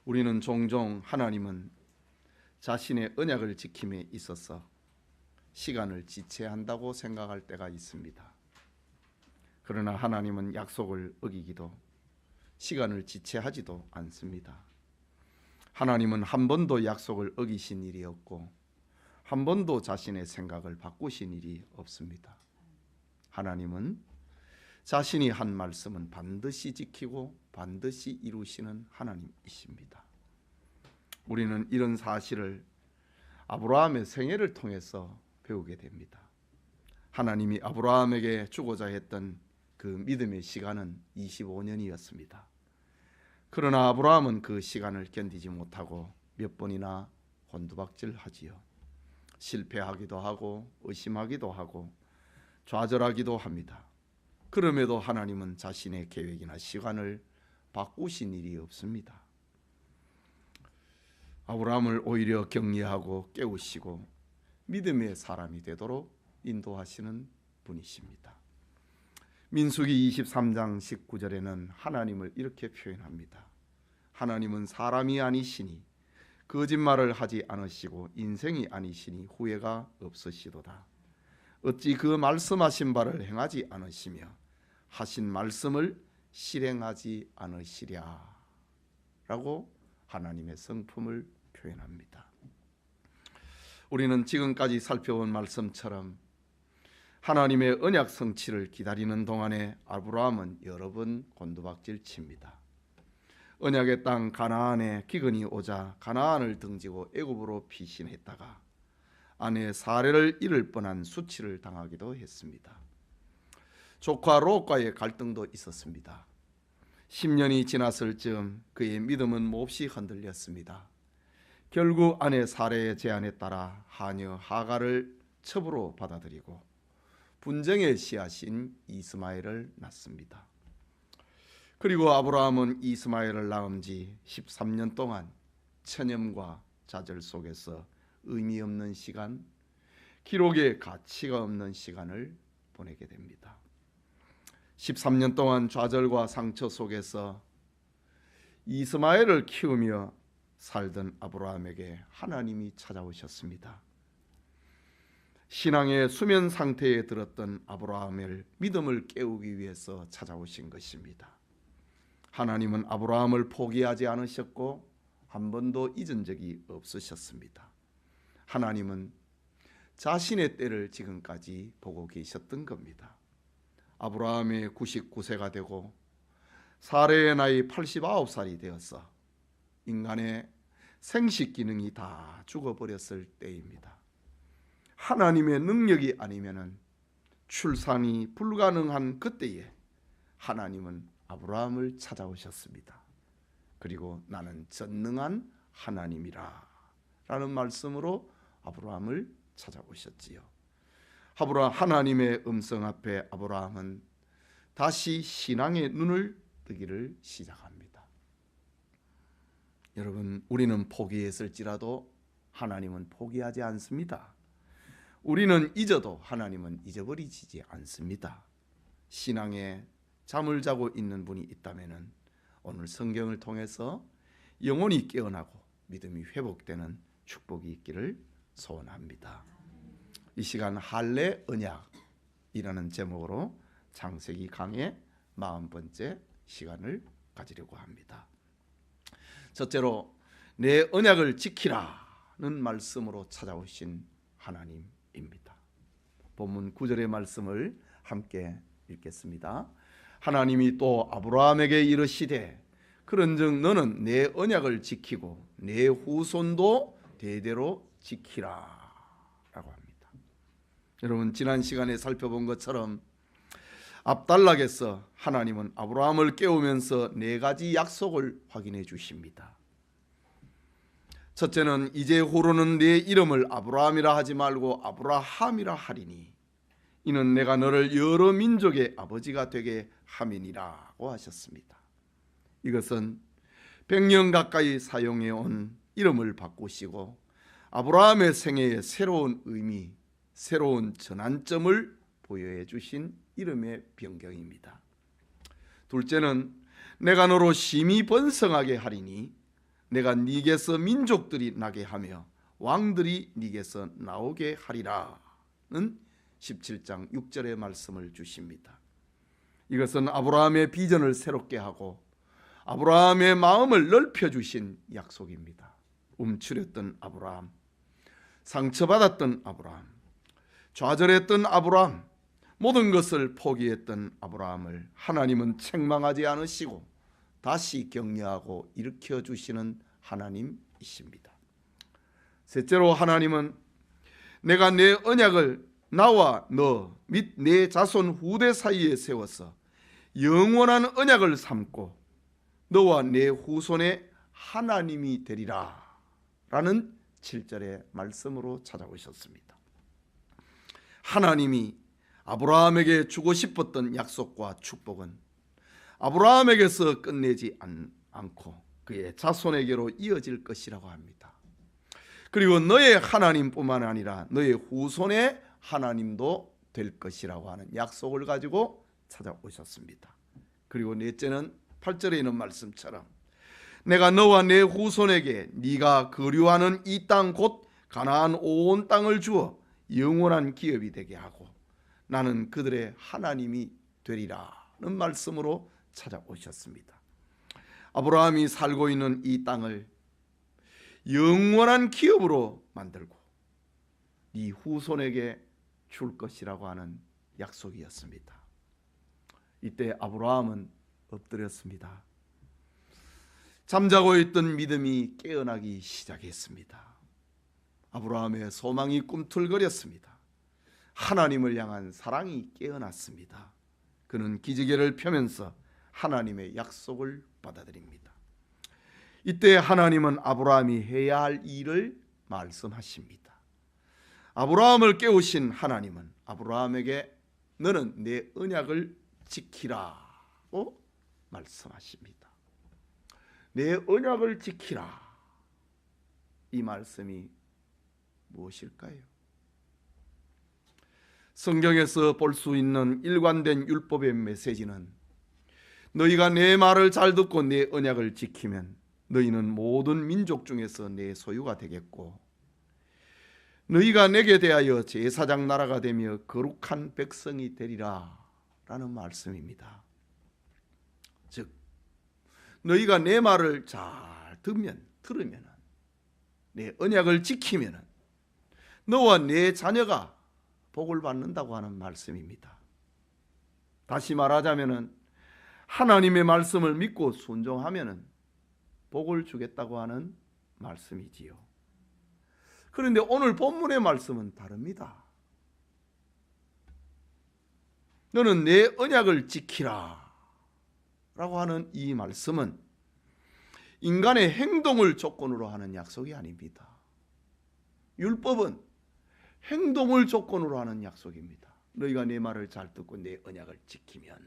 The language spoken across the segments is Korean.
우리는 종종 하나님은 자신의 언약을 지킴에 있어서 시간을 지체한다고 생각할 때가 있습니다. 그러나 하나님은 약속을 어기기도 시간을 지체하지도 않습니다. 하나님은 한 번도 약속을 어기신 일이 없고 한 번도 자신의 생각을 바꾸신 일이 없습니다. 하나님은 자신이 한 말씀은 반드시 지키고 반드시 이루시는 하나님이십니다. 우리는 이런 사실을 아브라함의 생애를 통해서 배우게 됩니다. 하나님이 아브라함에게 주고자 했던 그 믿음의 시간은 25년이었습니다. 그러나 아브라함은 그 시간을 견디지 못하고 몇 번이나 곤두박질하지요. 실패하기도 하고 의심하기도 하고 좌절하기도 합니다. 그럼에도 하나님은 자신의 계획이나 시간을 바꾸신 일이 없습니다. 아브라함을 오히려 격려하고 깨우시고 믿음의 사람이 되도록 인도하시는 분이십니다. 민수기 23장 19절에는 하나님을 이렇게 표현합니다. 하나님은 사람이 아니시니 거짓말을 하지 않으시고 인생이 아니시니 후회가 없으시도다. 어찌 그 말씀하신 바를 행하지 않으시며 하신 말씀을 실행하지 않으시랴 라고 하나님의 성품을 표현합니다. 우리는 지금까지 살펴본 말씀처럼 하나님의 언약 성취를 기다리는 동안에 아브라함은 여러 번 곤두박질 칩니다. 언약의 땅 가나안에 기근이 오자 가나안을 등지고 애굽으로 피신했다가 아내 사례를 잃을 뻔한 수치를 당하기도 했습니다. 조카 롯과의 갈등도 있었습니다. 10년이 지났을 즈음 그의 믿음은 몹시 흔들렸습니다. 결국 아내 사례의 제안에 따라 하녀 하갈을 첩으로 받아들이고 분쟁의 씨앗인 이스마엘을 낳습니다. 그리고 아브라함은 이스마엘을 낳은 지 13년 동안 체념과 좌절 속에서 의미 없는 시간, 기록에 가치가 없는 시간을 보내게 됩니다. 13년 동안 좌절과 상처 속에서 이스마엘을 키우며 살던 아브라함에게 하나님이 찾아오셨습니다. 신앙의 수면 상태에 들었던 아브라함의 믿음을 깨우기 위해서 찾아오신 것입니다. 하나님은 아브라함을 포기하지 않으셨고 한 번도 잊은 적이 없으셨습니다. 하나님은 자신의 때를 지금까지 보고 계셨던 겁니다. 아브라함이 99세가 되고 사레의 나이 89살이 되어서 인간의 생식 기능이 다 죽어버렸을 때입니다. 하나님의 능력이 아니면은 출산이 불가능한 그때에 하나님은 아브라함을 찾아오셨습니다. 그리고 나는 전능한 하나님이라 라는 말씀으로 아브라함을 찾아오셨지요. 하나님의 음성 앞에 아브라함은 다시 신앙의 눈을 뜨기를 시작합니다. 여러분, 우리는 포기했을지라도 하나님은 포기하지 않습니다. 우리는 잊어도 하나님은 잊어버리지 않습니다. 신앙에 잠을 자고 있는 분이 있다면 오늘 성경을 통해서 영혼이 깨어나고 믿음이 회복되는 축복이 있기를 소원합니다. 이 시간 할례 언약이라는 제목으로 창세기 강의 40번째 시간을 가지려고 합니다. 첫째로 내 언약을 지키라는 말씀으로 찾아오신 하나님입니다. 본문 9절의 말씀을 함께 읽겠습니다. 하나님이 또 아브라함에게 이르시되 그런즉 너는 내 언약을 지키고 내 후손도 대대로 지키라 라고 합니다. 여러분, 지난 시간에 살펴본 것처럼 앞단락에서 하나님은 아브라함을 깨우면서 4가지 약속을 확인해 주십니다. 첫째는 이제후로는 내 이름을 아브라함이라 하지 말고 아브라함이라 하리니 이는 내가 너를 여러 민족의 아버지가 되게 함이니라고 하셨습니다. 이것은 100년 가까이 사용해 온 이름을 바꾸시고 아브라함의 생애에 새로운 의미, 새로운 전환점을 보여해 주신 이름의 변경입니다. 둘째는 내가 너로 심히 번성하게 하리니 내가 네게서 민족들이 나게 하며 왕들이 네게서 나오게 하리라는 17장 6절의 말씀을 주십니다. 이것은 아브라함의 비전을 새롭게 하고 아브라함의 마음을 넓혀주신 약속입니다. 움츠렸던 아브라함, 상처받았던 아브라함, 좌절했던 아브라함, 모든 것을 포기했던 아브라함을 하나님은 책망하지 않으시고 다시 격려하고 일으켜 주시는 하나님이십니다. 셋째로 하나님은 내가 내 언약을 나와 너 및 내 자손 후대 사이에 세워서 영원한 언약을 삼고 너와 내 후손의 하나님이 되리라 라는 7절의 말씀으로 찾아오셨습니다. 하나님이 아브라함에게 주고 싶었던 약속과 축복은 아브라함에게서 끝내지 않고 그의 자손에게로 이어질 것이라고 합니다. 그리고 너의 하나님뿐만 아니라 너의 후손의 하나님도 될 것이라고 하는 약속을 가지고 찾아오셨습니다. 그리고 넷째는 8절에 있는 말씀처럼 내가 너와 내 후손에게 네가 거류하는 이 땅 곧 가나안 온 땅을 주어 영원한 기업이 되게 하고 나는 그들의 하나님이 되리라는 말씀으로 찾아오셨습니다. 아브라함이 살고 있는 이 땅을 영원한 기업으로 만들고 네 후손에게 줄 것이라고 하는 약속이었습니다. 이때 아브라함은 엎드렸습니다. 잠자고 있던 믿음이 깨어나기 시작했습니다. 아브라함의 소망이 꿈틀거렸습니다. 하나님을 향한 사랑이 깨어났습니다. 그는 기지개를 펴면서 하나님의 약속을 받아들입니다. 이때 하나님은 아브라함이 해야 할 일을 말씀하십니다. 아브라함을 깨우신 하나님은 아브라함에게 너는 내 언약을 지키라고 말씀하십니다. 내 언약을 지키라. 이 말씀이 무엇일까요? 성경에서 볼 수 있는 일관된 율법의 메시지는 너희가 내 말을 잘 듣고 내 언약을 지키면 너희는 모든 민족 중에서 내 소유가 되겠고 너희가 내게 대하여 제사장 나라가 되며 거룩한 백성이 되리라 라는 말씀입니다. 즉 너희가 내 말을 잘 들으면 내 언약을 지키면 너와 내 자녀가 복을 받는다고 하는 말씀입니다. 다시 말하자면 하나님의 말씀을 믿고 순종하면 복을 주겠다고 하는 말씀이지요. 그런데 오늘 본문의 말씀은 다릅니다. 너는 내 언약을 지키라 라고 하는 이 말씀은 인간의 행동을 조건으로 하는 약속이 아닙니다. 율법은 행동을 조건으로 하는 약속입니다. 너희가 내 말을 잘 듣고 내 언약을 지키면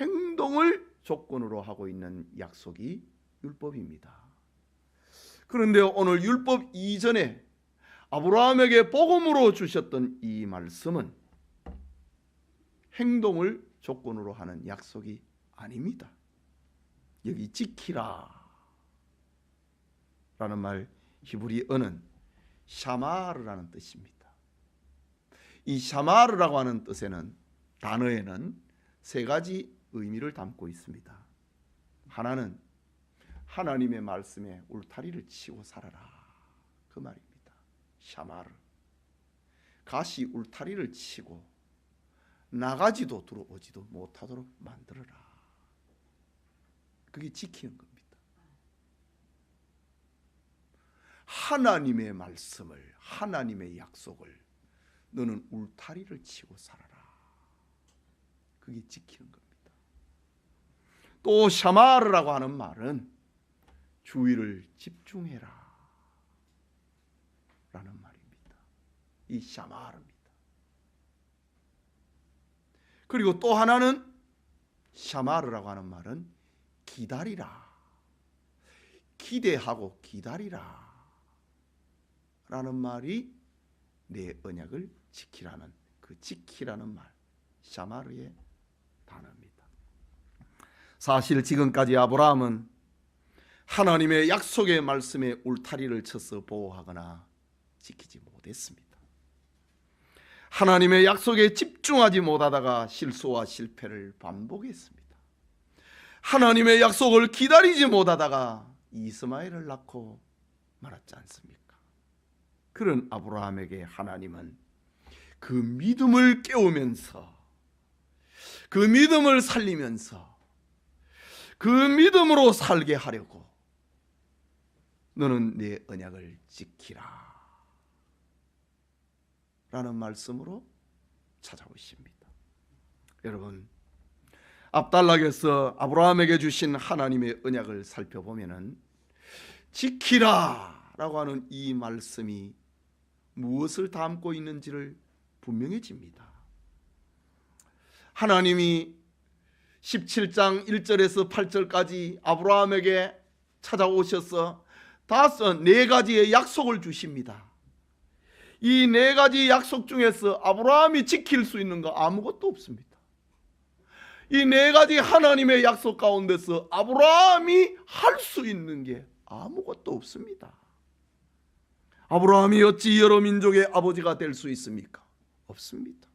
행동을 조건으로 하고 있는 약속이 율법입니다. 그런데 오늘 율법 이전에 아브라함에게 복음으로 주셨던 이 말씀은 행동을 조건으로 하는 약속이 아닙니다. 여기 지키라 라는 말 히브리어는 샤마르라는 뜻입니다. 이 샤마르라고 하는 뜻에는 단어에는 세 가지 의미를 담고 있습니다. 하나는 하나님의 말씀에 울타리를 치고 살아라 그 말입니다. 샤마르 가시 울타리를 치고 나가지도 들어오지도 못하도록 만들어라. 그게 지키는 겁니다. 하나님의 말씀을 하나님의 약속을 너는 울타리를 치고 살아라. 그게 지키는 겁니다. 또 샤마르라고 하는 말은 주의를 집중해라 라는 말입니다. 이 샤마르입니다. 그리고 또 하나는 샤마르라고 하는 말은 기다리라, 기대하고 기다리라 라는 말이 내 언약을 지키라는 그 지키라는 말 샤마르의 단어입니다. 사실 지금까지 아브라함은 하나님의 약속의 말씀에 울타리를 쳐서 보호하거나 지키지 못했습니다. 하나님의 약속에 집중하지 못하다가 실수와 실패를 반복했습니다. 하나님의 약속을 기다리지 못하다가 이스마엘을 낳고 말았지 않습니까? 그런 아브라함에게 하나님은 그 믿음을 깨우면서, 그 믿음을 살리면서, 그 믿음으로 살게 하려고 너는 내 언약을 지키라 라는 말씀으로 찾아오십니다. 여러분, 앞단락에서 아브라함에게 주신 하나님의 언약을 살펴보면은 지키라 라고 하는 이 말씀이 무엇을 담고 있는지를 분명해집니다. 하나님이 17장 1절에서 8절까지 아브라함에게 찾아오셔서 네 가지의 약속을 주십니다. 이 네 가지 약속 중에서 아브라함이 지킬 수 있는 거 아무것도 없습니다. 이 네 가지 하나님의 약속 가운데서 아브라함이 할 수 있는 게 아무것도 없습니다. 아브라함이 어찌 여러 민족의 아버지가 될 수 있습니까? 없습니다.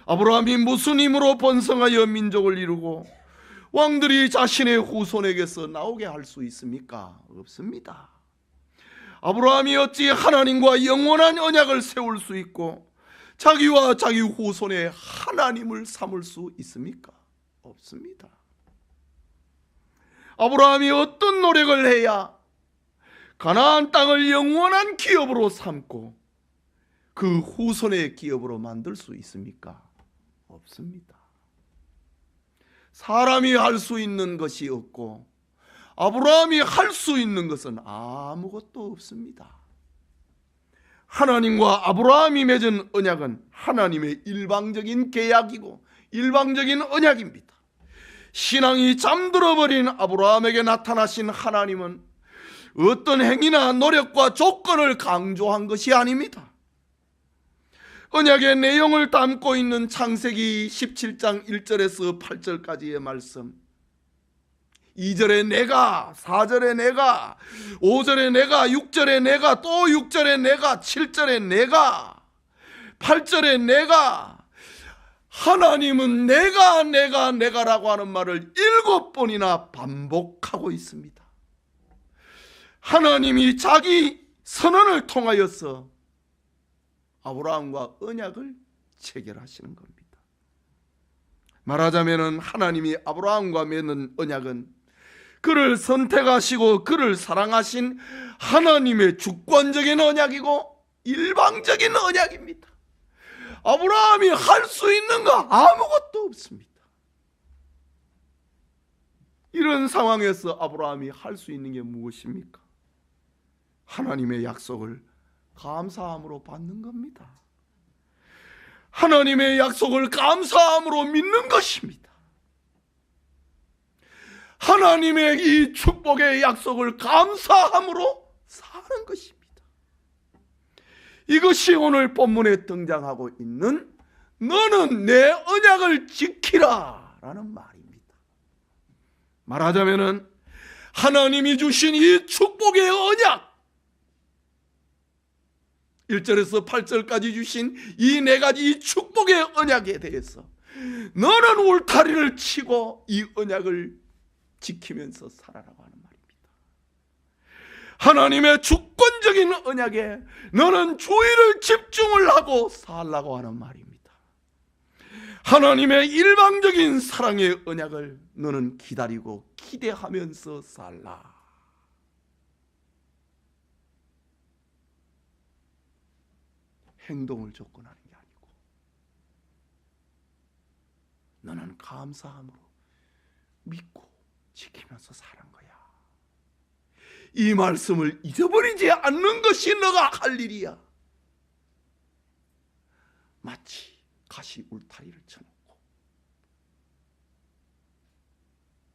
아브라함이 무슨 힘으로 번성하여 민족을 이루고 왕들이 자신의 후손에게서 나오게 할 수 있습니까? 없습니다. 아브라함이 어찌 하나님과 영원한 언약을 세울 수 있고 자기와 자기 후손의 하나님을 삼을 수 있습니까? 없습니다. 아브라함이 어떤 노력을 해야 가나안 땅을 영원한 기업으로 삼고 그 후손의 기업으로 만들 수 있습니까? 없습니다. 사람이 할 수 있는 것이 없고 아브라함이 할 수 있는 것은 아무것도 없습니다. 하나님과 아브라함이 맺은 언약은 하나님의 일방적인 계약이고 일방적인 언약입니다. 신앙이 잠들어버린 아브라함에게 나타나신 하나님은 어떤 행위나 노력과 조건을 강조한 것이 아닙니다. 언약의 내용을 담고 있는 창세기 17장 1절에서 8절까지의 말씀, 2절에 내가, 4절에 내가, 5절에 내가, 6절에 내가, 또 6절에 내가, 7절에 내가, 8절에 내가, 하나님은 내가라고 하는 말을 7번이나 반복하고 있습니다. 하나님이 자기 선언을 통하여서 아브라함과 언약을 체결하시는 겁니다. 말하자면 하나님이 아브라함과 맺는 언약은 그를 선택하시고 그를 사랑하신 하나님의 주권적인 언약이고 일방적인 언약입니다. 아브라함이 할 수 있는 거 아무것도 없습니다. 이런 상황에서 아브라함이 할 수 있는 게 무엇입니까? 하나님의 약속을 감사함으로 받는 겁니다. 하나님의 약속을 감사함으로 믿는 것입니다. 하나님의 이 축복의 약속을 감사함으로 사는 것입니다. 이것이 오늘 본문에 등장하고 있는 너는 내 언약을 지키라 라는 말입니다. 말하자면 하나님이 주신 이 축복의 언약, 1절에서 8절까지 주신 이 네 가지 축복의 언약에 대해서 너는 울타리를 치고 이 언약을 지키면서 살아라고 하는 말입니다. 하나님의 주권적인 언약에 너는 주의를 집중을 하고 살라고 하는 말입니다. 하나님의 일방적인 사랑의 언약을 너는 기다리고 기대하면서 살라. 행동을 조건하는 게 아니고 너는 감사함으로 믿고 지키면서 사는 거야. 이 말씀을 잊어버리지 않는 것이 너가 할 일이야. 마치 가시 울타리를 쳐놓고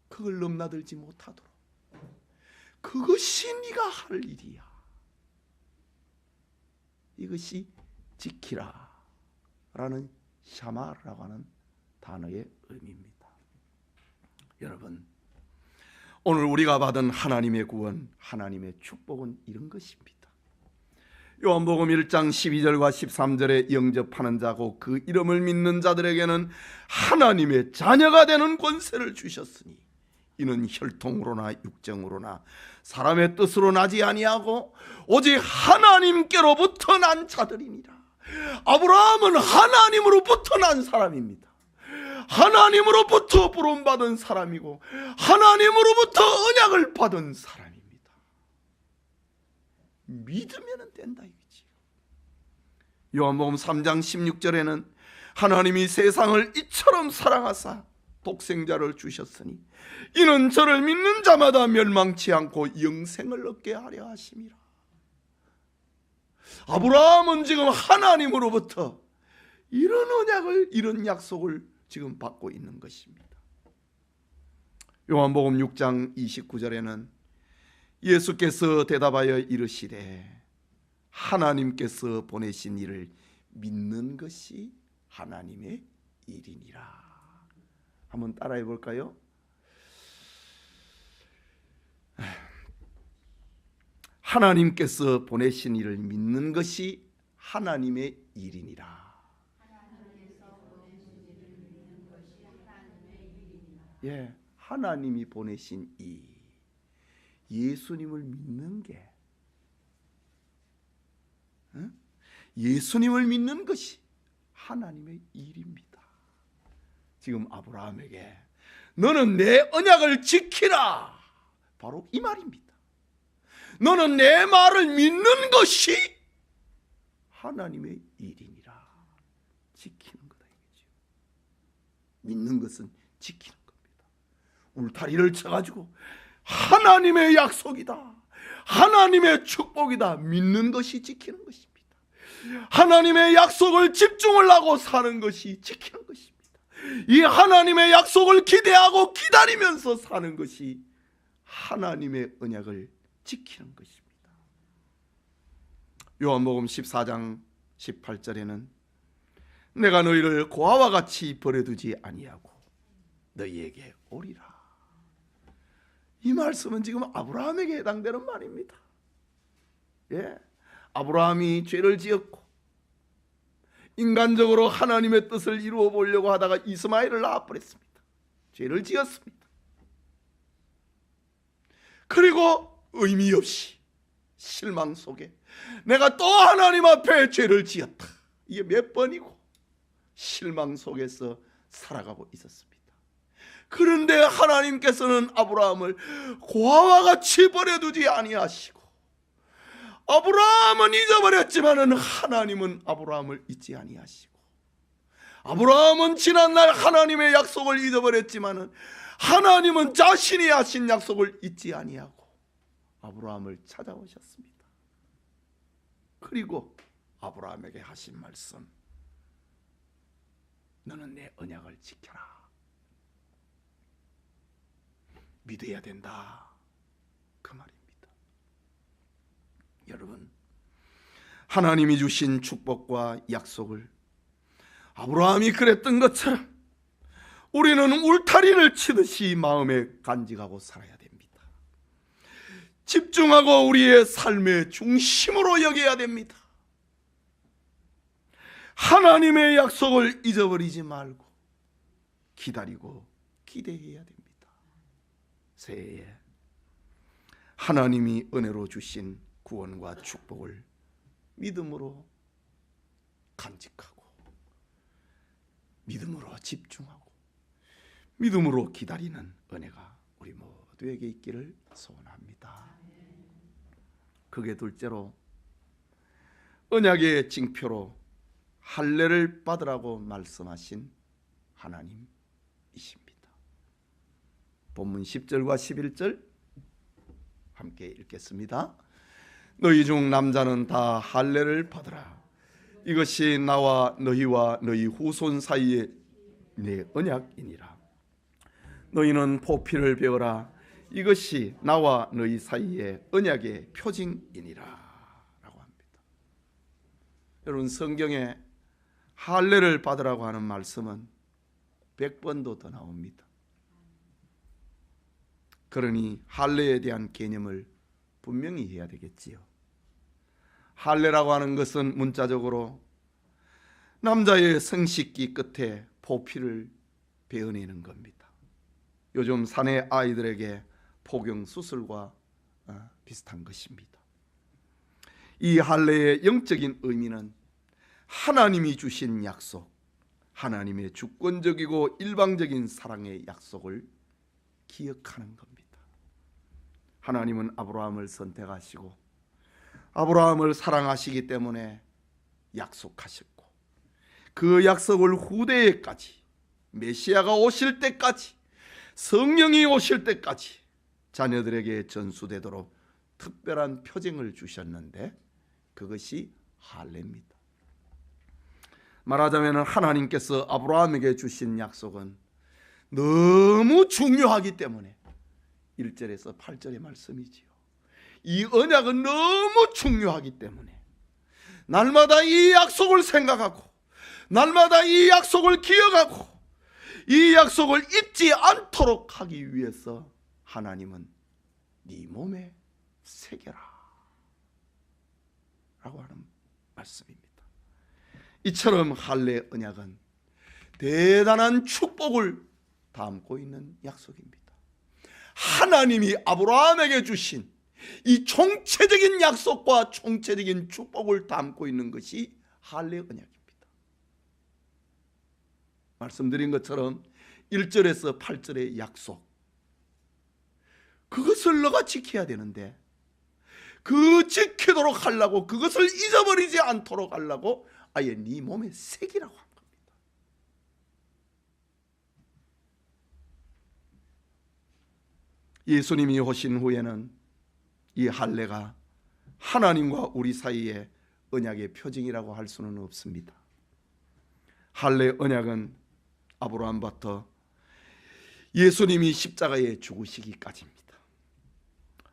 그걸 넘나들지 못하도록 그것이 네가 할 일이야. 이것이 지키라 라는 샤마라고 하는 단어의 의미입니다. 여러분, 오늘 우리가 받은 하나님의 구원, 하나님의 축복은 이런 것입니다. 요한복음 1장 12절과 13절에 영접하는 자고 그 이름을 믿는 자들에게는 하나님의 자녀가 되는 권세를 주셨으니 이는 혈통으로나 육정으로나 사람의 뜻으로 나지 아니하고 오직 하나님께로부터 난 자들이니라. 아브라함은 하나님으로부터 난 사람입니다. 하나님으로부터 부름받은 사람이고 하나님으로부터 언약을 받은 사람입니다. 믿으면 된다 이거지. 요한복음 3장 16절에는 하나님이 세상을 이처럼 사랑하사 독생자를 주셨으니 이는 저를 믿는 자마다 멸망치 않고 영생을 얻게 하려 하심이라. 아브라함은 지금 하나님으로부터 이런 언약을, 이런 약속을 지금 받고 있는 것입니다. 요한복음 6장 29절에는 예수께서 대답하여 이르시되 하나님께서 보내신 이를 믿는 것이 하나님의 일이니라. 한번 따라해 볼까요? 하나님께서 보내신 이를 믿는 것이 하나님의 일이니라. 예, 하나님이 보내신 이 예수님을 믿는 게, 예수님을 믿는 것이 하나님의 일입니다. 지금 아브라함에게 너는 내 언약을 지키라, 바로 이 말입니다. 너는 내 말을 믿는 것이 하나님의 일이니라. 지키는 거다 이거죠. 믿는 것은 지키는 겁니다. 울타리를 쳐가지고 하나님의 약속이다, 하나님의 축복이다, 믿는 것이 지키는 것입니다. 하나님의 약속을 집중을 하고 사는 것이 지키는 것입니다. 이 하나님의 약속을 기대하고 기다리면서 사는 것이 하나님의 언약을 지키는 것입니다. 요한복음 14장 18절에는 내가 너희를 고아와 같이 버려두지 아니하고 너희에게 오리라. 이 말씀은 지금 아브라함에게 해당되는 말입니다. 예, 아브라함이 죄를 지었고 인간적으로 하나님의 뜻을 이루어 보려고 하다가 이스마엘을 낳아버렸습니다. 죄를 지었습니다. 그리고 의미 없이 실망 속에 내가 또 하나님 앞에 죄를 지었다, 이게 몇 번이고 실망 속에서 살아가고 있었습니다. 그런데 하나님께서는 아브라함을 고아와 같이 버려두지 아니하시고, 아브라함은 잊어버렸지만은 하나님은 아브라함을 잊지 아니하시고, 아브라함은 지난날 하나님의 약속을 잊어버렸지만은 하나님은 자신이 하신 약속을 잊지 아니하고 아브라함을 찾아오셨습니다. 그리고 아브라함에게 하신 말씀, 너는 내 언약을 지켜라. 믿어야 된다, 그 말입니다. 여러분, 하나님이 주신 축복과 약속을 아브라함이 그랬던 것처럼 우리는 울타리를 치듯이 마음에 간직하고 살아야 됩니다. 집중하고 우리의 삶의 중심으로 여겨야 됩니다. 하나님의 약속을 잊어버리지 말고 기다리고 기대해야 됩니다. 새해에 하나님이 은혜로 주신 구원과 축복을 믿음으로 간직하고 믿음으로 집중하고 믿음으로 기다리는 은혜가 우리 모두에게 있기를 소원합니다. 그게 둘째로 언약의 징표로 할례를 받으라고 말씀하신 하나님이십니다. 본문 10절과 11절 함께 읽겠습니다. 너희 중 남자는 다 할례를 받으라. 이것이 나와 너희와 너희 후손 사이의 내 언약이니라. 너희는 포피를 배워라. 이것이 나와 너희 사이의 언약의 표징이니라 라고 합니다. 여러분, 성경에 할례를 받으라고 하는 말씀은 100번도 더 나옵니다. 그러니 할례에 대한 개념을 분명히 해야 되겠지요. 할례라고 하는 것은 문자적으로 남자의 성식기 끝에 포피를 베어내는 겁니다. 요즘 사내 아이들에게 포경 수술과 비슷한 것입니다. 이 할례의 영적인 의미는 하나님이 주신 약속, 하나님의 주권적이고 일방적인 사랑의 약속을 기억하는 겁니다. 하나님은 아브라함을 선택하시고 아브라함을 사랑하시기 때문에 약속하셨고, 그 약속을 후대에까지, 메시아가 오실 때까지, 성령이 오실 때까지 자녀들에게 전수되도록 특별한 표징을 주셨는데, 그것이 할례입니다. 말하자면 하나님께서 아브라함에게 주신 약속은 너무 중요하기 때문에 1절에서 8절의 말씀이지요. 이 언약은 너무 중요하기 때문에 날마다 이 약속을 생각하고, 날마다 이 약속을 기억하고, 이 약속을 잊지 않도록 하기 위해서 하나님은 네 몸에 새겨라 라고 하는 말씀입니다. 이처럼 할례 언약은 대단한 축복을 담고 있는 약속입니다. 하나님이 아브라함에게 주신 이 총체적인 약속과 총체적인 축복을 담고 있는 것이 할례 언약입니다. 말씀드린 것처럼 1절에서 8절의 약속, 그것을 너가 지켜야 되는데, 그 지키도록 하려고, 그것을 잊어버리지 않도록 하려고 아예 네 몸에 새기라고 한 겁니다. 예수님이 오신 후에는 이 할례가 하나님과 우리 사이의 언약의 표징이라고 할 수는 없습니다. 할례 언약은 아브라함부터 예수님이 십자가에 죽으시기까지입니다.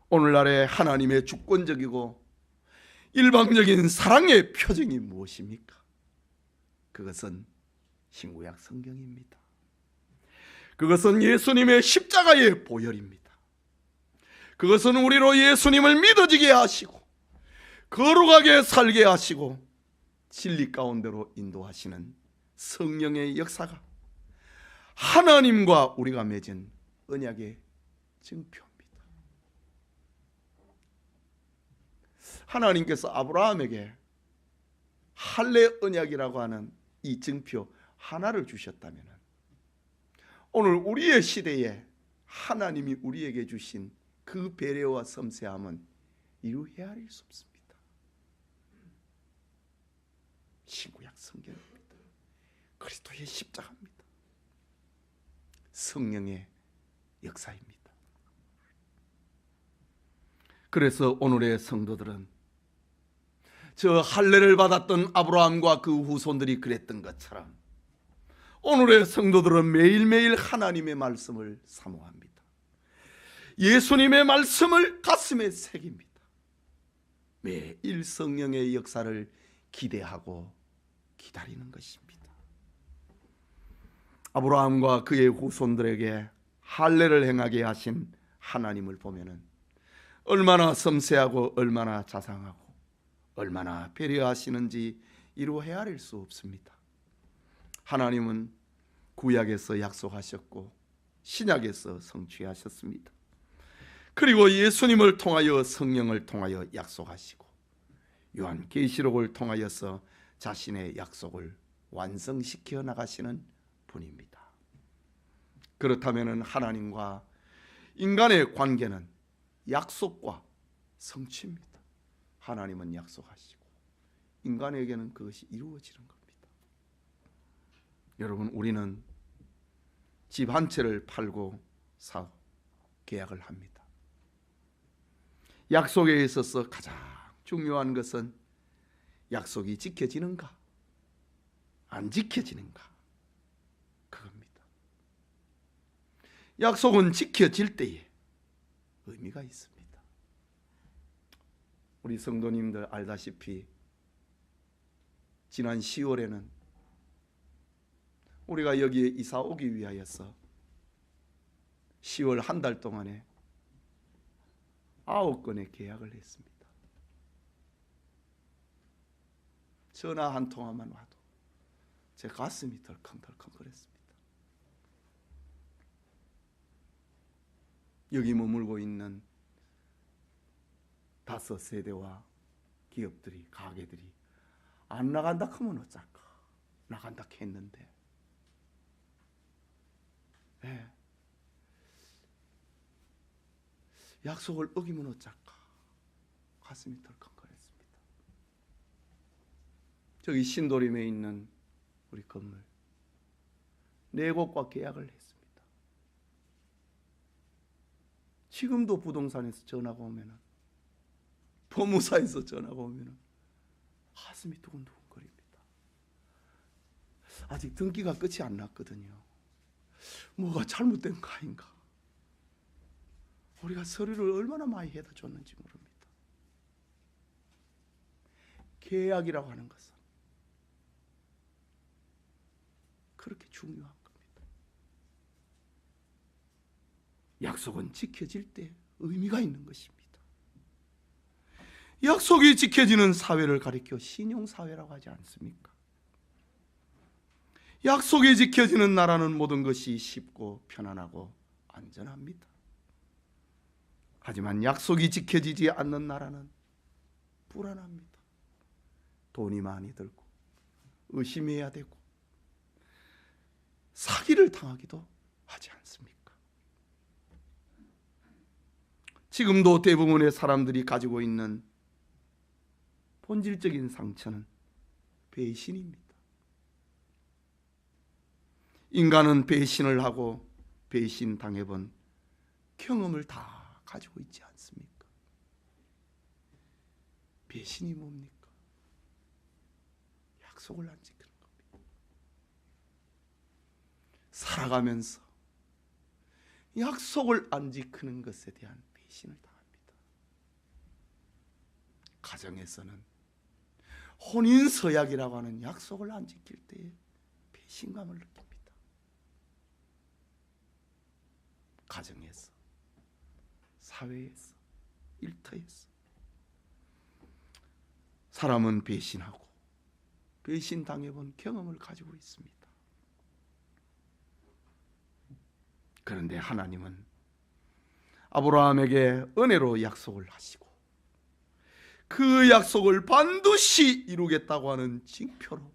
오늘날의 하나님의 주권적이고 일방적인 사랑의 표징이 무엇입니까? 그것은 신구약 성경입니다. 그것은 예수님의 십자가의 보혈입니다. 그것은 우리로 예수님을 믿어지게 하시고 거룩하게 살게 하시고 진리 가운데로 인도하시는 성령의 역사가 하나님과 우리가 맺은 언약의 증표입니다. 하나님께서 아브라함에게 할례 언약이라고 하는 이 증표 하나를 주셨다면, 오늘 우리의 시대에 하나님이 우리에게 주신 그 배려와 섬세함은 이루 헤아릴 수 없습니다. 신구약 성경입니다. 그리스도의 십자가입니다. 성령의 역사입니다. 그래서 오늘의 성도들은 저 할례를 받았던 아브라함과 그 후손들이 그랬던 것처럼 오늘의 성도들은 매일매일 하나님의 말씀을 사모합니다. 예수님의 말씀을 가슴에 새깁니다. 매일 성령의 역사를 기대하고 기다리는 것입니다. 아브라함과 그의 후손들에게 할례를 행하게 하신 하나님을 보면은 얼마나 섬세하고 얼마나 자상하고 얼마나 배려하시는지 이루 헤아릴 수 없습니다. 하나님은 구약에서 약속하셨고 신약에서 성취하셨습니다. 그리고 예수님을 통하여 성령을 통하여 약속하시고 요한계시록을 통하여서 자신의 약속을 완성시켜 나가시는 분입니다. 그렇다면 하나님과 인간의 관계는 약속과 성취입니다. 하나님은 약속하시고 인간에게는 그것이 이루어지는 겁니다. 여러분, 우리는 집 한 채를 팔고 사고 계약을 합니다. 약속에 있어서 가장 중요한 것은 약속이 지켜지는가 안 지켜지는가, 그겁니다. 약속은 지켜질 때에 의미가 있습니다. 우리 성도님들 알다시피 지난 10월에는 우리가 여기에 이사 오기 위하여서 10월 한 달 동안에 9건의 계약을 했습니다. 전화 한 통화만 와도 제 가슴이 덜컹덜컹거렸습니다. 여기 머물고 있는 5세대와 기업들이, 가게들이 안 나간다 하면 어쩔까? 나간다 했는데, 네. 약속을 어기면 어쩔까? 가슴이 덜컹거렸습니다. 저기 신도림에 있는 우리 건물 4곳과 계약을 했습니다. 지금도 부동산에서 전화가 오면은, 법무사에서 전화가 오면은 가슴이 두근두근거립니다. 아직 등기가 끝이 안 났거든요. 뭐가 잘못된 거 아닌가? 우리가 서류를 얼마나 많이 해다 줬는지 모릅니다. 계약이라고 하는 것은 그렇게 중요한 겁니다. 약속은 지켜질 때 의미가 있는 것입니다. 약속이 지켜지는 사회를 가리켜 신용사회라고 하지 않습니까? 약속이 지켜지는 나라는 모든 것이 쉽고 편안하고 안전합니다. 하지만 약속이 지켜지지 않는 나라는 불안합니다. 돈이 많이 들고 의심해야 되고 사기를 당하기도 하지 않습니까? 지금도 대부분의 사람들이 가지고 있는 본질적인 상처는 배신입니다. 인간은 배신을 하고 배신 당해본 경험을 다 가지고 있지 않습니까? 배신이 뭡니까? 약속을 안 지키는 겁니다. 살아가면서 약속을 안 지키는 것에 대한 배신을 당합니다. 가정에서는 혼인서약이라고 하는 약속을 안 지킬 때에 배신감을 느낍니다. 가정에서, 사회에서, 일터에서 사람은 배신하고 배신당해본 경험을 가지고 있습니다. 그런데 하나님은 아브라함에게 은혜로 약속을 하시고 그 약속을 반드시 이루겠다고 하는 징표로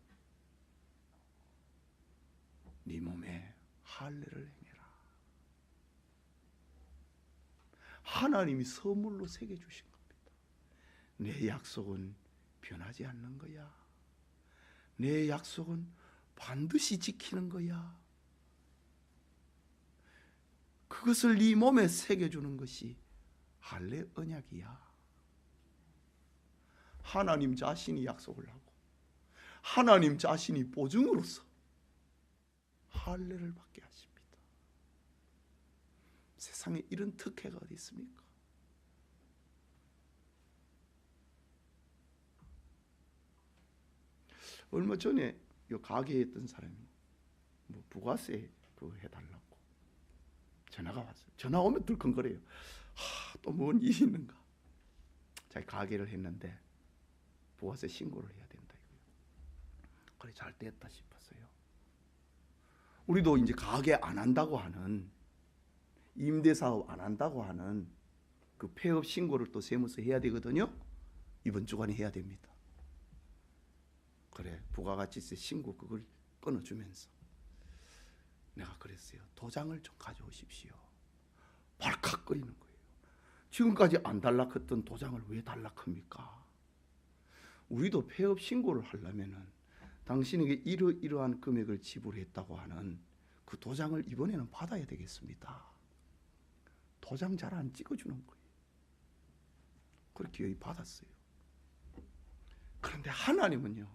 네 몸에 할례를 행해라. 하나님이 선물로 새겨주신 겁니다. 내 약속은 변하지 않는 거야. 내 약속은 반드시 지키는 거야. 그것을 네 몸에 새겨주는 것이 할례 언약이야. 하나님 자신이 약속을 하고 하나님 자신이 보증으로서 할례를 받게 하십니다. 세상에 이런 특혜가 어디 있습니까? 얼마 전에 요 가게에 있던 사람이 뭐 부가세 그거 해달라고 전화가 왔어요. 전화 오면 들컹거려요. 또 뭔 일이 있는가? 자기 가게를 했는데 부가세 신고를 해야 된다 이거요. 그래 잘 됐다 싶었어요. 우리도 이제 가게 안 한다고 하는 임대사업 안 한다고 하는 그 폐업 신고를 또 세무서에 해야 되거든요. 이번 주간에 해야 됩니다. 그래 부가가치세 신고 그걸 끊어주면서 내가 그랬어요. 도장을 좀 가져오십시오. 발칵 끓이는 거예요. 지금까지 안 달락했던 도장을 왜 달락합니까? 우리도 폐업 신고를 하려면은 당신에게 이러이러한 금액을 지불했다고 하는 그 도장을 이번에는 받아야 되겠습니다. 도장 잘 안 찍어주는 거예요. 그렇게 여기 받았어요. 그런데 하나님은요,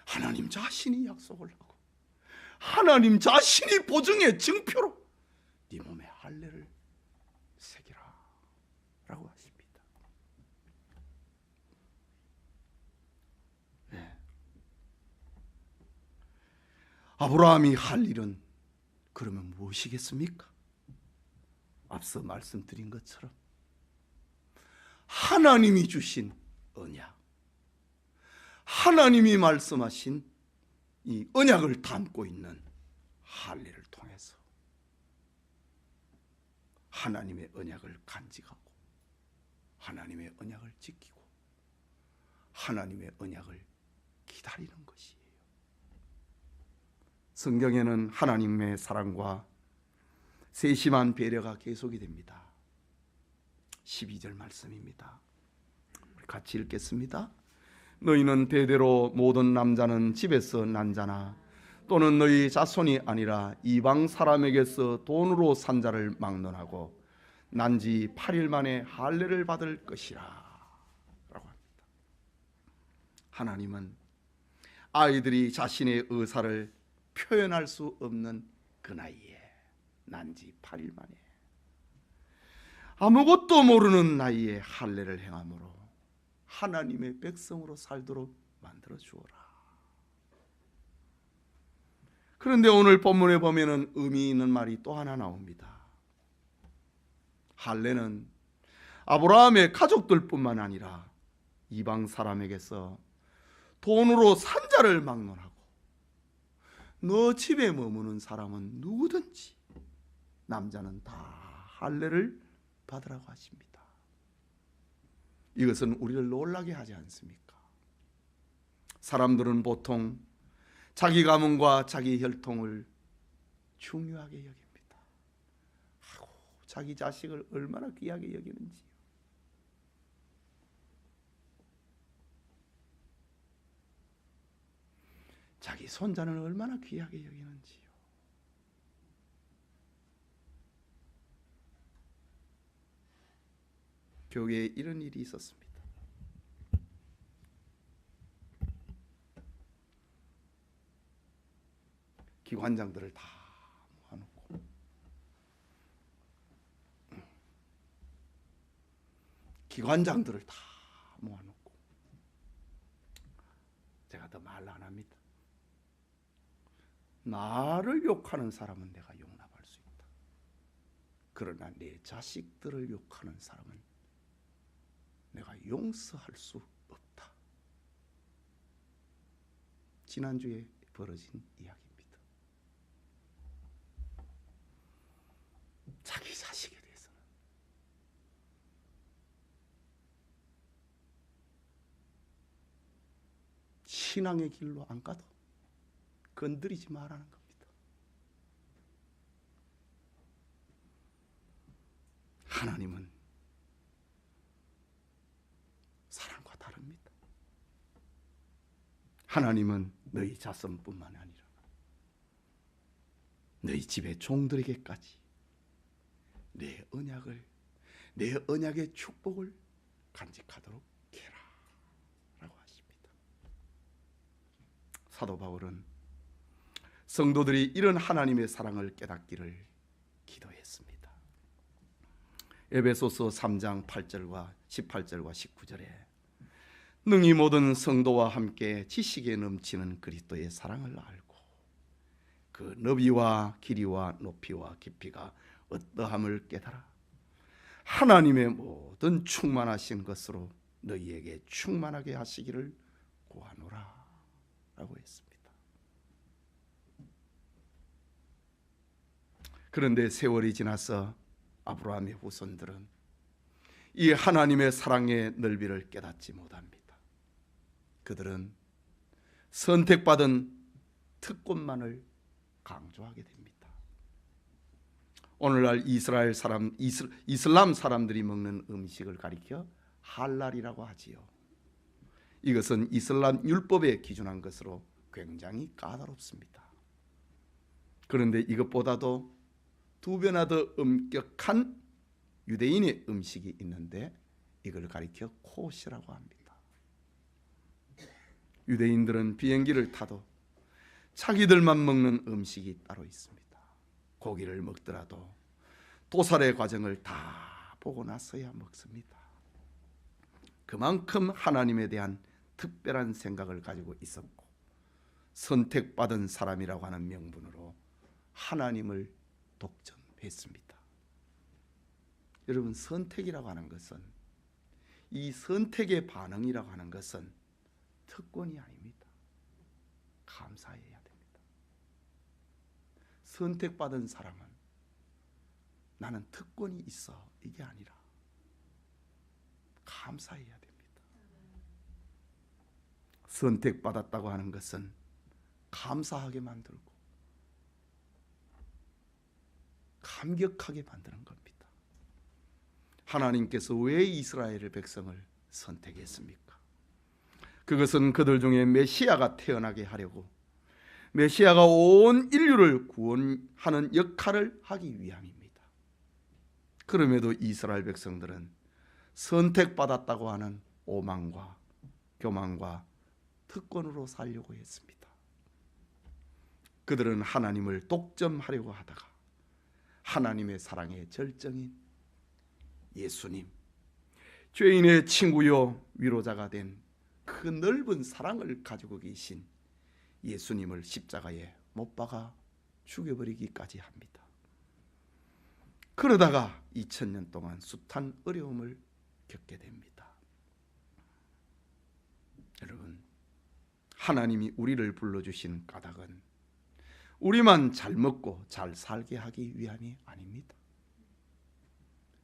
하나님 자신이 약속을 하고 하나님 자신이 보증의 증표로 네 몸에 할례를 새기라 라고 하십니다. 네. 아브라함이 할 일은 그러면 무엇이겠습니까? 앞서 말씀드린 것처럼 하나님이 주신 언약, 하나님이 말씀하신 이 언약을 담고 있는 할례를 통해서 하나님의 언약을 간직하고 하나님의 언약을 지키고 하나님의 언약을 기다리는 것이에요. 성경에는 하나님의 사랑과 세심한 배려가 계속이 됩니다. 12절 말씀입니다. 같이 읽겠습니다. 너희는 대대로 모든 남자는 집에서 난 자나 또는 너희 자손이 아니라 이방 사람에게서 돈으로 산 자를 막론하고 난 지 8일 만에 할례를 받을 것이라 라고 합니다. 하나님은 아이들이 자신의 의사를 표현할 수 없는 그 나이에 난 지 8일 만에 아무것도 모르는 나이에 할례를 행함으로 하나님의 백성으로 살도록 만들어 주어라. 그런데 오늘 본문에 보면은 의미 있는 말이 또 하나 나옵니다. 할례는 아브라함의 가족들뿐만 아니라 이방 사람에게서 돈으로 산 자를 막론하고 너 집에 머무는 사람은 누구든지 남자는 다 할례를 받으라고 하십니다. 이것은 우리를 놀라게 하지 않습니까? 사람들은 보통 자기 가문과 자기 혈통을 중요하게 여깁니다. 자기 자식을 얼마나 귀하게 여기는지요. 자기 손자는 얼마나 귀하게 여기는지요. 교회에 이런 일이 있었습니다. 기관장들을 다 모아놓고 제가 더 말 안 합니다. 나를 욕하는 사람은 내가 용납할 수 있다. 그러나 내 자식들을 욕하는 사람은 내가 용서할 수 없다. 지난주에 벌어진 이야기입니다. 자기 자식에 대해서는 신앙의 길로 안 가도 건드리지 말라는 겁니다. 하나님은 사랑과 다릅니다. 하나님은 너희 자손뿐만 아니라 너희 집의 종들에게까지 내 언약의 축복을 간직하도록 해라 라고 하십니다. 사도 바울은 성도들이 이런 하나님의 사랑을 깨닫기를 기도했습니다. 에베소서 3장 8절과 18절과 19절에 능히 모든 성도와 함께 지식에 넘치는 그리스도의 사랑을 알고 그 너비와 길이와 높이와 깊이가 어떠함을 깨달아 하나님의 모든 충만하신 것으로 너희에게 충만하게 하시기를 구하노라 라고 했습니다. 그런데 세월이 지나서 아브라함의 후손들은 이 하나님의 사랑의 넓이를 깨닫지 못합니다. 그들은 선택받은 특권만을 강조하게 됩니다. 오늘날 이슬람 사람들이 먹는 음식을 가리켜 할랄이라고 하지요. 이것은 이슬람 율법에 기준한 것으로 굉장히 까다롭습니다. 그런데 이것보다도 2배나 더 엄격한 유대인의 음식이 있는데 이걸 가리켜 코시라고 합니다. 유대인들은 비행기를 타도 자기들만 먹는 음식이 따로 있습니다. 고기를 먹더라도 도살의 과정을 다 보고 나서야 먹습니다. 그만큼 하나님에 대한 특별한 생각을 가지고 있었고 선택받은 사람이라고 하는 명분으로 하나님을 독점했습니다. 여러분, 선택이라고 하는 것은 이 선택의 반응이라고 하는 것은 특권이 아닙니다. 감사해야 됩니다. 선택받은 사람은 나는 특권이 있어 이게 아니라 감사해야 됩니다. 선택받았다고 하는 것은 감사하게 만들고 감격하게 만드는 겁니다. 하나님께서 왜 이스라엘 백성을 선택했습니까? 그것은 그들 중에 메시아가 태어나게 하려고, 메시아가 온 인류를 구원하는 역할을 하기 위함입니다. 그럼에도 이스라엘 백성들은 선택받았다고 하는 오만과 교만과 특권으로 살려고 했습니다. 그들은 하나님을 독점하려고 하다가 하나님의 사랑의 절정인 예수님, 죄인의 친구요 위로자가 된 그 넓은 사랑을 가지고 계신 예수님을 십자가에 못 박아 죽여버리기까지 합니다. 그러다가 2000년 동안 숱한 어려움을 겪게 됩니다. 여러분, 하나님이 우리를 불러주신 까닭은 우리만 잘 먹고 잘 살게 하기 위함이 아닙니다.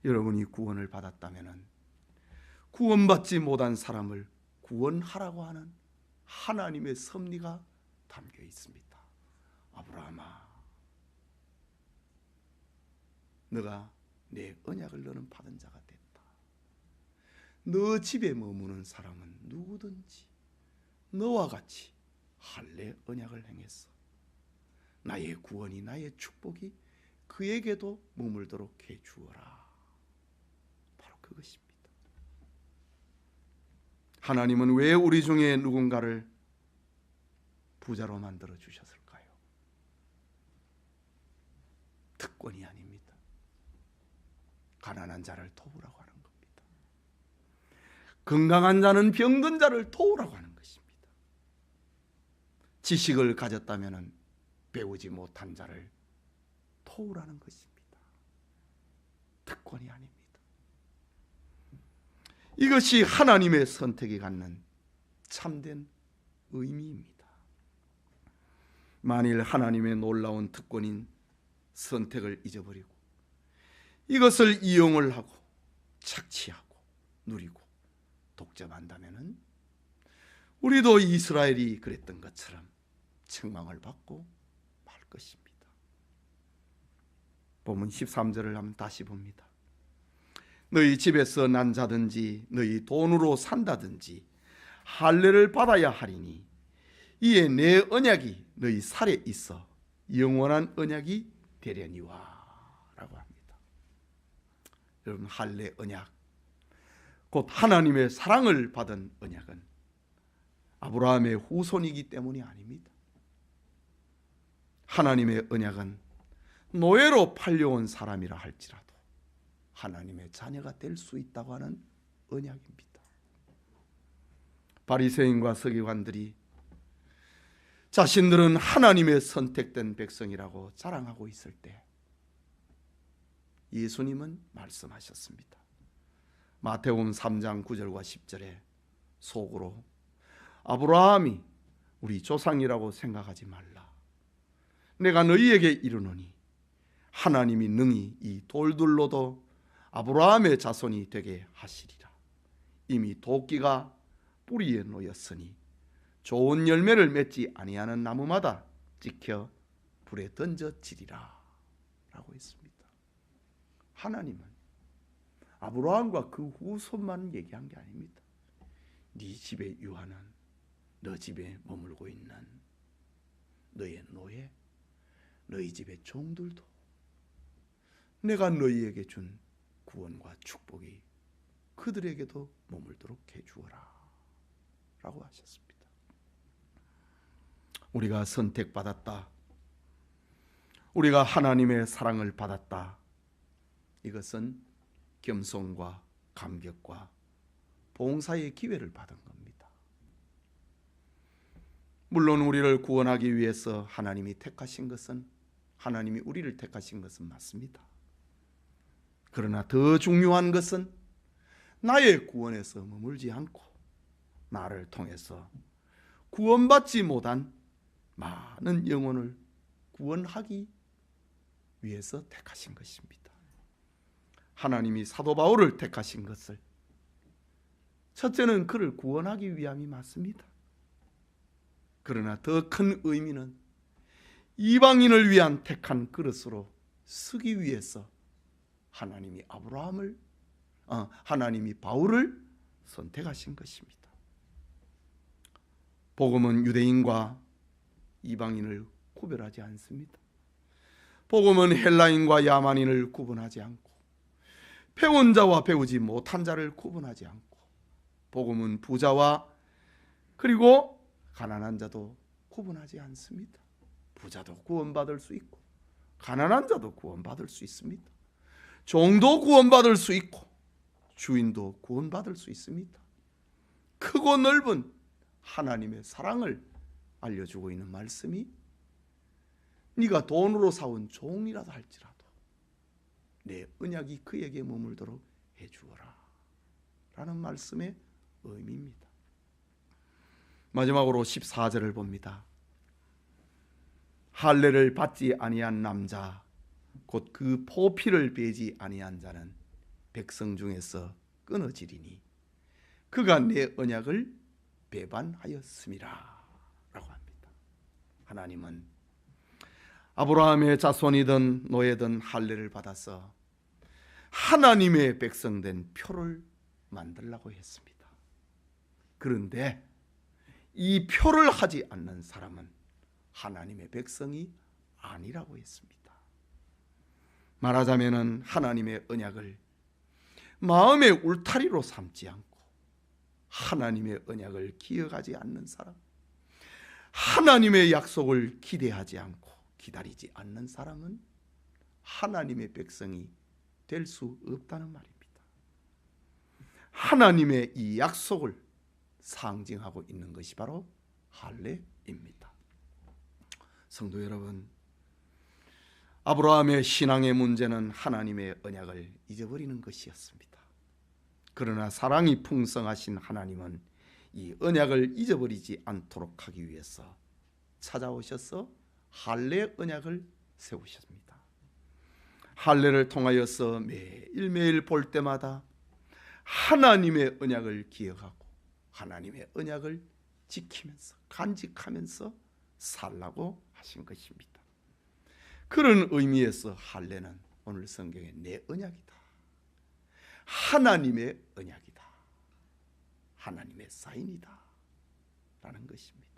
여러분이 구원을 받았다면 구원받지 못한 사람을 구원하라고 하는 하나님의 섭리가 담겨 있습니다. 아브라함아, 너가 내 언약을 너는 받은 자가 됐다. 너 집에 머무는 사람은 누구든지 너와 같이 할례 언약을 행했어. 나의 구원이, 나의 축복이 그에게도 머물도록 해주어라. 바로 그것입니다. 하나님은 왜 우리 중에 누군가를 부자로 만들어 주셨을까요? 특권이 아닙니다. 가난한 자를 도우라고 하는 겁니다. 건강한 자는 병든 자를 도우라고 하는 것입니다. 지식을 가졌다면 배우지 못한 자를 도우라는 것입니다. 특권이 아닙니다. 이것이 하나님의 선택이 갖는 참된 의미입니다. 만일 하나님의 놀라운 특권인 선택을 잊어버리고 이것을 이용을 하고 착취하고 누리고 독점한다면 우리도 이스라엘이 그랬던 것처럼 책망을 받고 말 것입니다. 본문 13절을 한번 다시 봅니다. 너희 집에서 난 자든지 너희 돈으로 산다든지 할례를 받아야 하리니 이에 내 언약이 너희 살에 있어 영원한 언약이 되려니와 라고 합니다. 여러분, 할례 언약, 곧 하나님의 사랑을 받은 언약은 아브라함의 후손이기 때문이 아닙니다. 하나님의 언약은 노예로 팔려온 사람이라 할지라도 하나님의 자녀가 될 수 있다고 하는 언약입니다. 바리새인과 서기관들이 자신들은 하나님의 선택된 백성이라고 자랑하고 있을 때 예수님은 말씀하셨습니다. 마태복음 3장 9절과 10절에 속으로 아브라함이 우리 조상이라고 생각하지 말라. 내가 너희에게 이르노니 하나님이 능히 이 돌들로도 아브라함의 자손이 되게 하시리라. 이미 도끼가 뿌리에 놓였으니 좋은 열매를 맺지 아니하는 나무마다 찍혀 불에 던져지리라 라고 했습니다. 하나님은 아브라함과 그 후손만 얘기한 게 아닙니다. 네 집에 유하는, 너 집에 머물고 있는 너의 노예, 너희 집의 종들도 내가 너희에게 준 구원과 축복이 그들에게도 머물도록 해주어라 라고 하셨습니다. 우리가 선택받았다, 우리가 하나님의 사랑을 받았다, 이것은 겸손과 감격과 봉사의 기회를 받은 겁니다. 물론 우리를 구원하기 위해서 하나님이 택하신 것은, 하나님이 우리를 택하신 것은 맞습니다. 그러나 더 중요한 것은 나의 구원에서 머물지 않고 나를 통해서 구원받지 못한 많은 영혼을 구원하기 위해서 택하신 것입니다. 하나님이 사도 바울을 택하신 것을 첫째는 그를 구원하기 위함이 맞습니다. 그러나 더 큰 의미는 이방인을 위한 택한 그릇으로 쓰기 위해서 하나님이 하나님이 바울을 선택하신 것입니다. 복음은 유대인과 이방인을 구별하지 않습니다. 복음은 헬라인과 야만인을 구분하지 않고 배운 자와 배우지 못한 자를 구분하지 않고 복음은 부자와 그리고 가난한 자도 구분하지 않습니다. 부자도 구원받을 수 있고 가난한 자도 구원받을 수 있습니다. 종도 구원받을 수 있고 주인도 구원받을 수 있습니다. 크고 넓은 하나님의 사랑을 알려주고 있는 말씀이 네가 돈으로 사온 종이라도 할지라도 내 언약이 그에게 머물도록 해주어라 라는 말씀의 의미입니다. 마지막으로 14절을 봅니다. 할례를 받지 아니한 남자 곧 그 포피를 베지 아니한 자는 백성 중에서 끊어지리니 그가 내 언약을 배반하였음이라 라고 합니다. 하나님은 아브라함의 자손이든 노예든 할례를 받아서 하나님의 백성된 표를 만들라고 했습니다. 그런데 이 표를 하지 않는 사람은 하나님의 백성이 아니라고 했습니다. 말하자면 하나님의 언약을 마음의 울타리로 삼지 않고 하나님의 언약을 기억하지 않는 사람, 하나님의 약속을 기대하지 않고 기다리지 않는 사람은 하나님의 백성이 될 수 없다는 말입니다. 하나님의 이 약속을 상징하고 있는 것이 바로 할례입니다. 성도 여러분, 아브라함의 신앙의 문제는 하나님의 언약을 잊어버리는 것이었습니다. 그러나 사랑이 풍성하신 하나님은 이 언약을 잊어버리지 않도록 하기 위해서 찾아오셔서 할례 언약을 세우셨습니다. 할례를 통하여서 매일매일 볼 때마다 하나님의 언약을 기억하고 하나님의 언약을 지키면서 간직하면서 살라고 하신 것입니다. 그런 의미에서 할례는 오늘 성경에 내 언약이다, 하나님의 언약이다, 하나님의 사인이다 라는 것입니다.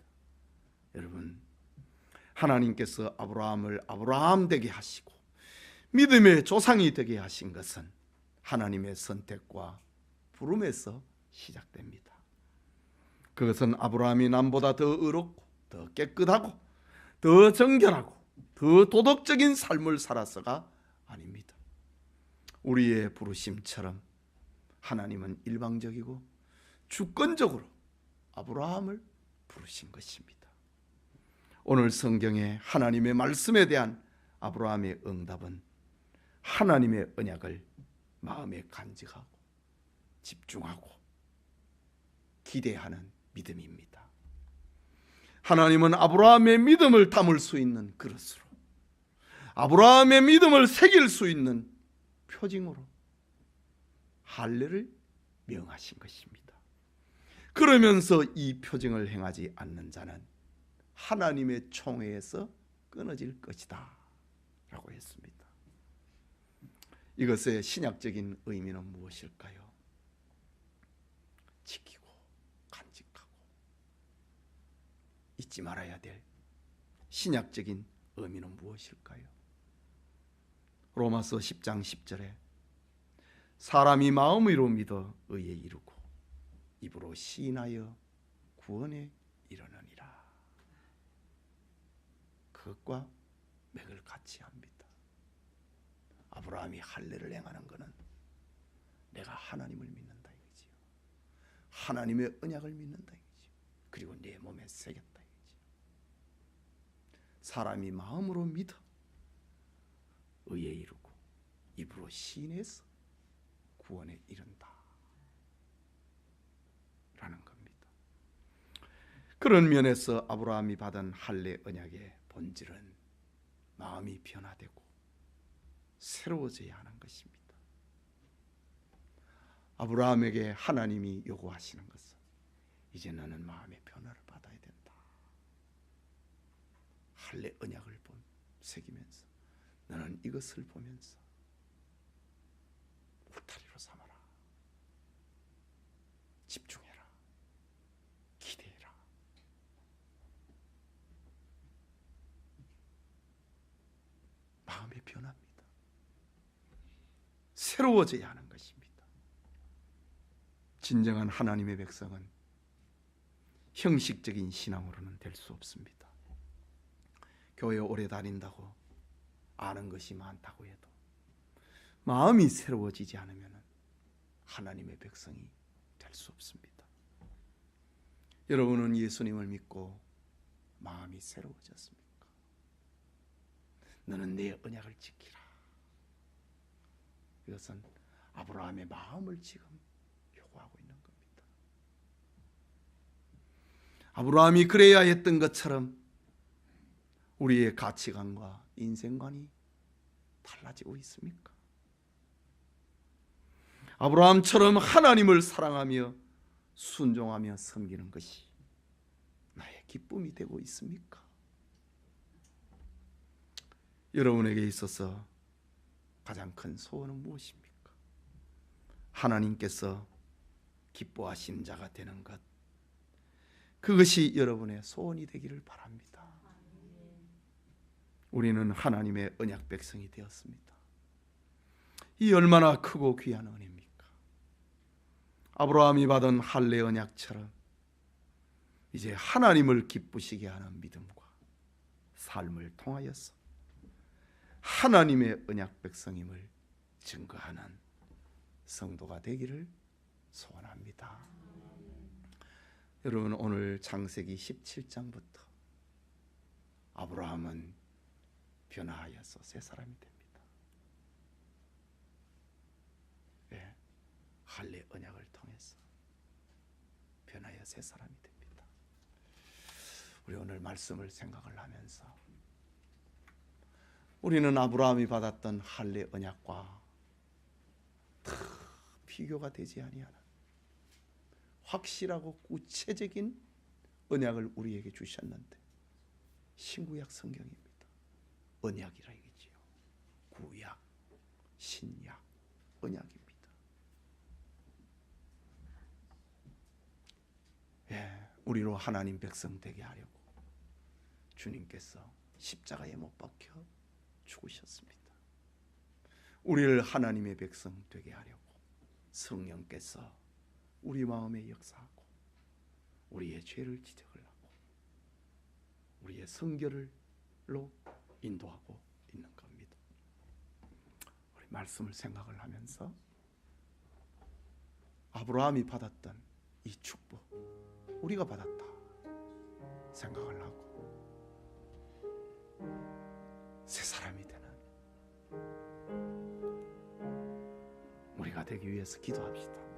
여러분, 하나님께서 아브라함을 아브라함 되게 하시고 믿음의 조상이 되게 하신 것은 하나님의 선택과 부름에서 시작됩니다. 그것은 아브라함이 남보다 더 의롭고 더 깨끗하고 더 정결하고 더 도덕적인 삶을 살아서가 아닙니다. 우리의 부르심처럼 하나님은 일방적이고 주권적으로 아브라함을 부르신 것입니다. 오늘 성경의 하나님의 말씀에 대한 아브라함의 응답은 하나님의 언약을 마음에 간직하고 집중하고 기대하는 믿음입니다. 하나님은 아브라함의 믿음을 담을 수 있는 그릇으로, 아브라함의 믿음을 새길 수 있는 표징으로 할례를 명하신 것입니다. 그러면서 이 표징을 행하지 않는 자는 하나님의 총회에서 끊어질 것이다 라고 했습니다. 이것의 신약적인 의미는 무엇일까요? 지키고 간직하고 잊지 말아야 될 신약적인 의미는 무엇일까요? 로마서 10장 10절에 사람이 마음으로 믿어 의에 이르고 입으로 시인하여 구원에 이르느니라. 그것과 맥을 같이 합니다. 아브라함이 할례를 행하는 것은 내가 하나님을 믿는다 이거지요. 하나님의 언약을 믿는다 이거지요. 그리고 내 몸에 새겼다 이거지요. 사람이 마음으로 믿어 의에 이르고 입으로 시인해서 구원에 이른다 그런 면에서 아브라함이 받은 할례 언약의 본질은 마음이 변화되고 새로워져야 하는 것입니다. 아브라함에게 하나님이 요구하시는 것은 이제 너는 마음의 변화를 받아야 된다. 할례 언약을 새기면서 너는 이것을 보면서 울타리로 삼아라. 집중해라. 기대해라. 마음의 변화입니다. 새로워져야 하는 것입니다. 진정한 하나님의 백성은 형식적인 신앙으로는 될 수 없습니다. 교회 오래 다닌다고 아는 것이 많다고 해도 마음이 새로워지지 않으면 하나님의 백성이 될 수 없습니다. 여러분은 예수님을 믿고 마음이 새로워졌습니까? 너는 내 언약을 지키라. 이것은 아브라함의 마음을 지금 요구하고 있는 겁니다. 아브라함이 그래야 했던 것처럼 우리의 가치관과 인생관이 달라지고 있습니까? 아브라함처럼 하나님을 사랑하며 순종하며 섬기는 것이 나의 기쁨이 되고 있습니까? 여러분에게 있어서 가장 큰 소원은 무엇입니까? 하나님께서 기뻐하시는 자가 되는 것, 그것이 여러분의 소원이 되기를 바랍니다. 우리는 하나님의 언약 백성이 되었습니다. 이 얼마나 크고 귀한 은혜입니까? 아브라함이 받은 할례 언약처럼 이제 하나님을 기쁘시게 하는 믿음과 삶을 통하여서 하나님의 언약 백성임을 증거하는 성도가 되기를 소원합니다. 여러분, 오늘 창세기 17장부터 아브라함은 변화하여서 새 사람이 됩니다. 네, 할례 언약을 통해서 변하여 새 사람이 됩니다. 우리 오늘 말씀을 생각을 하면서 우리는 아브라함이 받았던 할례 언약과 비교가 되지 아니하는 확실하고 구체적인 언약을 우리에게 주셨는데, 신구약 성경입니다. 언약이라 이거지요. 구약, 신약, 언약입니다. 예, 우리로 하나님 백성 되게 하려고 주님께서 십자가에 못 박혀 죽으셨습니다. 우리를 하나님의 백성 되게 하려고 성령께서 우리 마음에 역사하고 우리의 죄를 지적을 하고 우리의 성결로 인도하고 있는 겁니다. 우리 말씀을 생각을 하면서 아브라함이 받았던 이 축복 우리가 받았다 생각을 하고 새 사람이 되는 우리가 되기 위해서 기도합시다.